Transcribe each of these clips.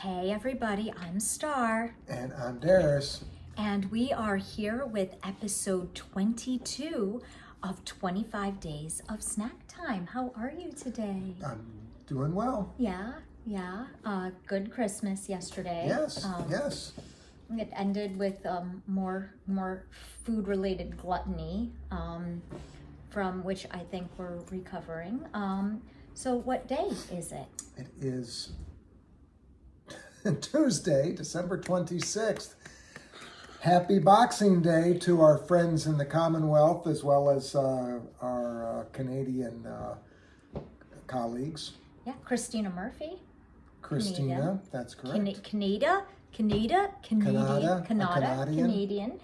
Hey everybody, I'm Star. And I'm Darris. And we are here with episode 22 of 25 Days of Snack Time. How are you today? I'm doing well. Yeah. Good Christmas yesterday. Yes. It ended with more food-related gluttony, from which I think we're recovering. So what day is it? It is Tuesday, December 26th. Happy Boxing Day to our friends in the Commonwealth as well as our Canadian colleagues. Yeah, Christina Murphy. Christina, Canada. that's correct. Canadian.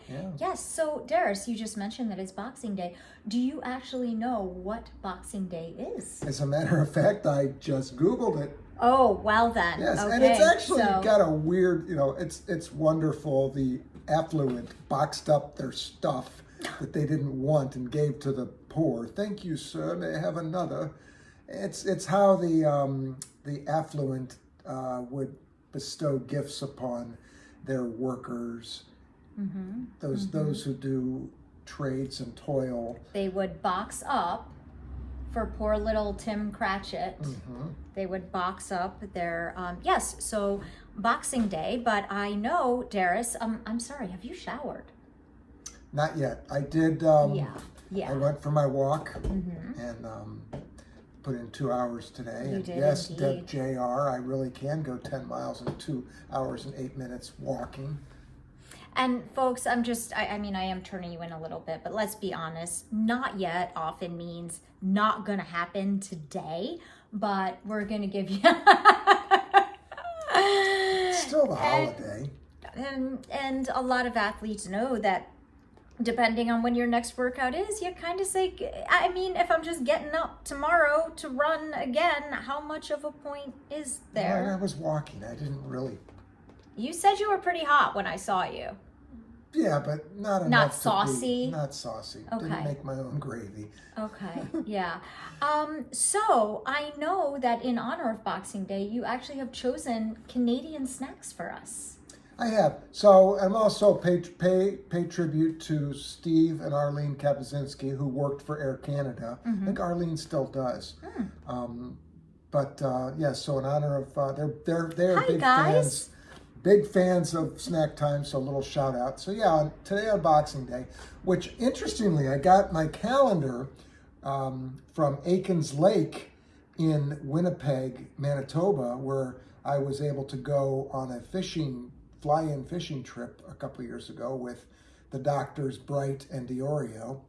Yeah. Yes, so Darris, you just mentioned that it's Boxing Day. Do you actually know what Boxing Day is? As a matter of fact, I just Googled it. Oh, well then. Yes, okay, and it's actually got a weird, it's wonderful. The affluent boxed up their stuff that they didn't want and gave to the poor. Thank you, sir. May I have another? It's how the affluent would bestow gifts upon their workers. Mm-hmm. Those who do trades and toil. They would box up for poor little Tim Cratchit. Mm-hmm. They would box up their so Boxing Day. But I know, Darris, I'm sorry. Have you showered? Not yet. I did. Yeah. I went for my walk Mm-hmm. and put in 2 hours today. You And did yes, indeed. Deb Jr. I really can go 10 miles in 2 hours and 8 minutes walking. And folks, I am turning you in a little bit, but let's be honest, not yet often means not gonna happen today, but we're gonna give you It's still the holiday. and a lot of athletes know that depending on when your next workout is, you kind of say, if I'm just getting up tomorrow to run again, how much of a point is there? Well, I was walking. I didn't really. You said you were pretty hot when I saw you. Yeah, but not enough. Not saucy? Not saucy. Okay. Didn't make my own gravy. Okay, yeah. So I know that in honor of Boxing Day, you actually have chosen Canadian snacks for us. I have. So I'm also pay tribute to Steve and Arlene Kapuzinski, who worked for Air Canada. Mm-hmm. I think Arlene still does. So in honor of they're Hi, big guys. fans. Big fans of Snack Time, so a little shout out. So yeah, today on Boxing Day, which interestingly, I got my calendar from Aikens Lake in Winnipeg, Manitoba, where I was able to go on a fly-in fishing trip a couple of years ago with the doctors Bright and Diorio,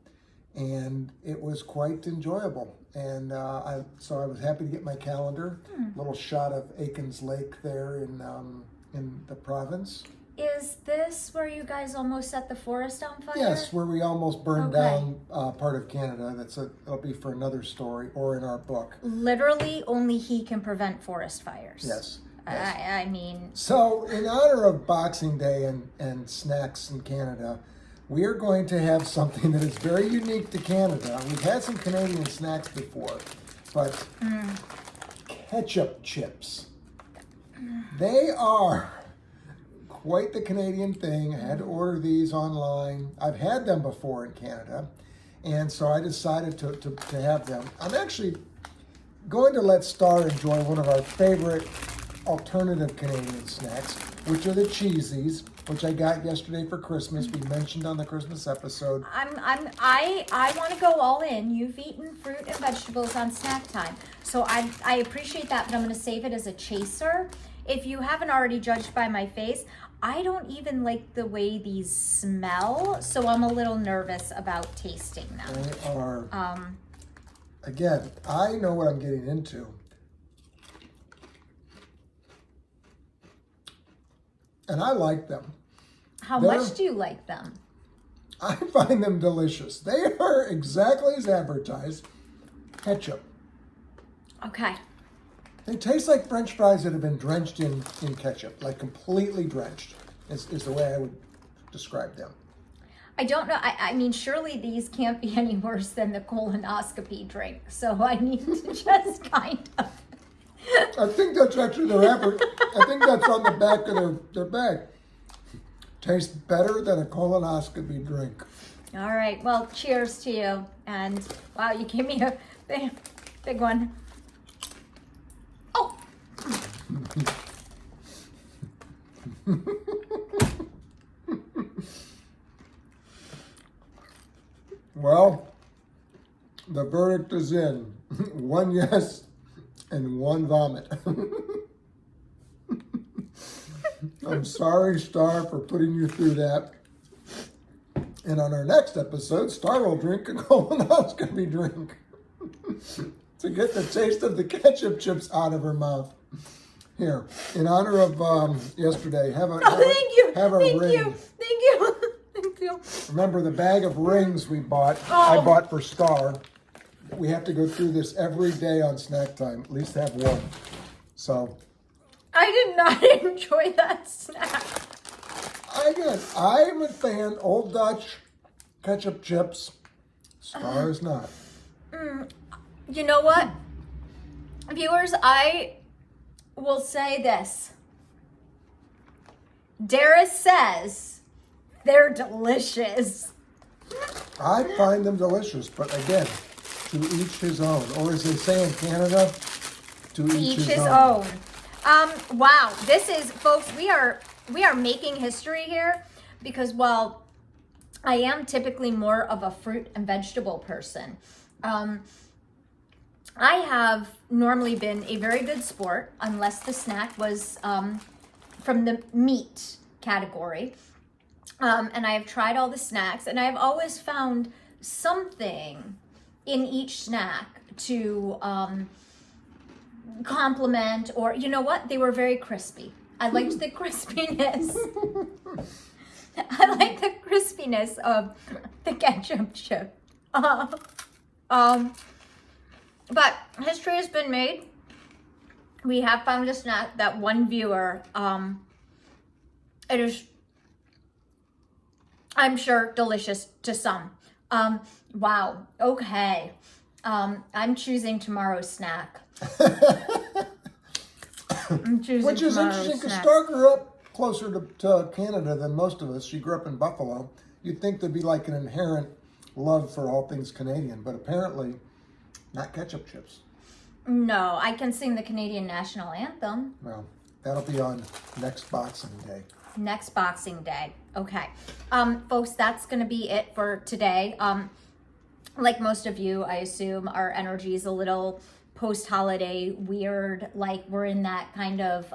and it was quite enjoyable. And I was happy to get my calendar. Little shot of Aikens Lake there in the province. Is this where you guys almost set the forest on fire? Yes, where we almost burned Okay. down part of Canada. It'll be for another story or in our book. Literally, only he can prevent forest fires. Yes. So in honor of Boxing Day and snacks in Canada, we are going to have something that is very unique to Canada. We've had some Canadian snacks before, but ketchup chips. They are quite the Canadian thing. I had to order these online. I've had them before in Canada, and so I decided to have them. I'm actually going to let Star enjoy one of our favorite alternative Canadian snacks, which are the cheesies, which I got yesterday for Christmas. We mentioned on the Christmas episode. I want to go all in. You've eaten fruit and vegetables on Snack Time, so I appreciate that, but I'm going to save it as a chaser. If you haven't already judged by my face, I don't even like the way these smell, so I'm a little nervous about tasting them. They are, again, I know what I'm getting into. And I like them. How much do you like them? I find them delicious. They are exactly as advertised. Ketchup. Okay. They taste like French fries that have been drenched in ketchup, like completely drenched, is the way I would describe them. I don't know. I mean, surely these can't be any worse than the colonoscopy drink. So I need to just kind of I think that's actually their I think that's on the back of their bag. Tastes better than a colonoscopy drink. All right. Well, cheers to you. And wow, you gave me a big one. Oh. Well, the verdict is in. 1 yes and 1 vomit. I'm sorry, Star, for putting you through that. And on our next episode, Star will drink a colonoscopy drink to get the taste of the ketchup chips out of her mouth. Here, in honor of yesterday, have a Thank you. Have a Thank ring. you. Thank you. Thank you. Remember the bag of rings we bought? Oh. I bought for Star. We have to go through this every day on Snack Time. At least have one. So I did not enjoy that snack. I'm a fan. Old Dutch ketchup chips. Star is not. You know what? Viewers, I will say this. Darris says they're delicious. I find them delicious, but again, to each his own. Or as they say in Canada, to each his own. Wow, this is, folks, we are making history here because while I am typically more of a fruit and vegetable person, I have normally been a very good sport unless the snack was from the meat category. And I have tried all the snacks and I've always found something in each snack to compliment, or you know what? They were very crispy. I liked the crispiness. I like the crispiness of the ketchup chip. But history has been made. We have found a snack that one viewer, it is, I'm sure, delicious to some. Wow. Okay. I'm choosing tomorrow's snack. Which is interesting because Star grew up closer to Canada than most of us. She grew up in Buffalo. You'd think there'd be like an inherent love for all things Canadian, but apparently not ketchup chips. No, I can sing the Canadian National Anthem. Well, that'll be on next Boxing Day. Next Boxing Day. Okay. Folks, that's going to be it for today. Like most of you, I assume our energy is a little post-holiday weird. Like we're in that kind of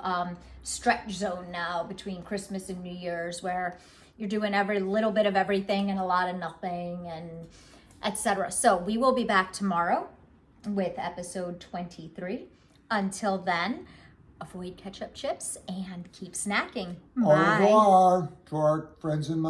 stretch zone now between Christmas and New Year's where you're doing every little bit of everything and a lot of nothing and etc. So we will be back tomorrow with episode 23. Until then, avoid ketchup chips and keep snacking. Au revoir to our friends in Montana.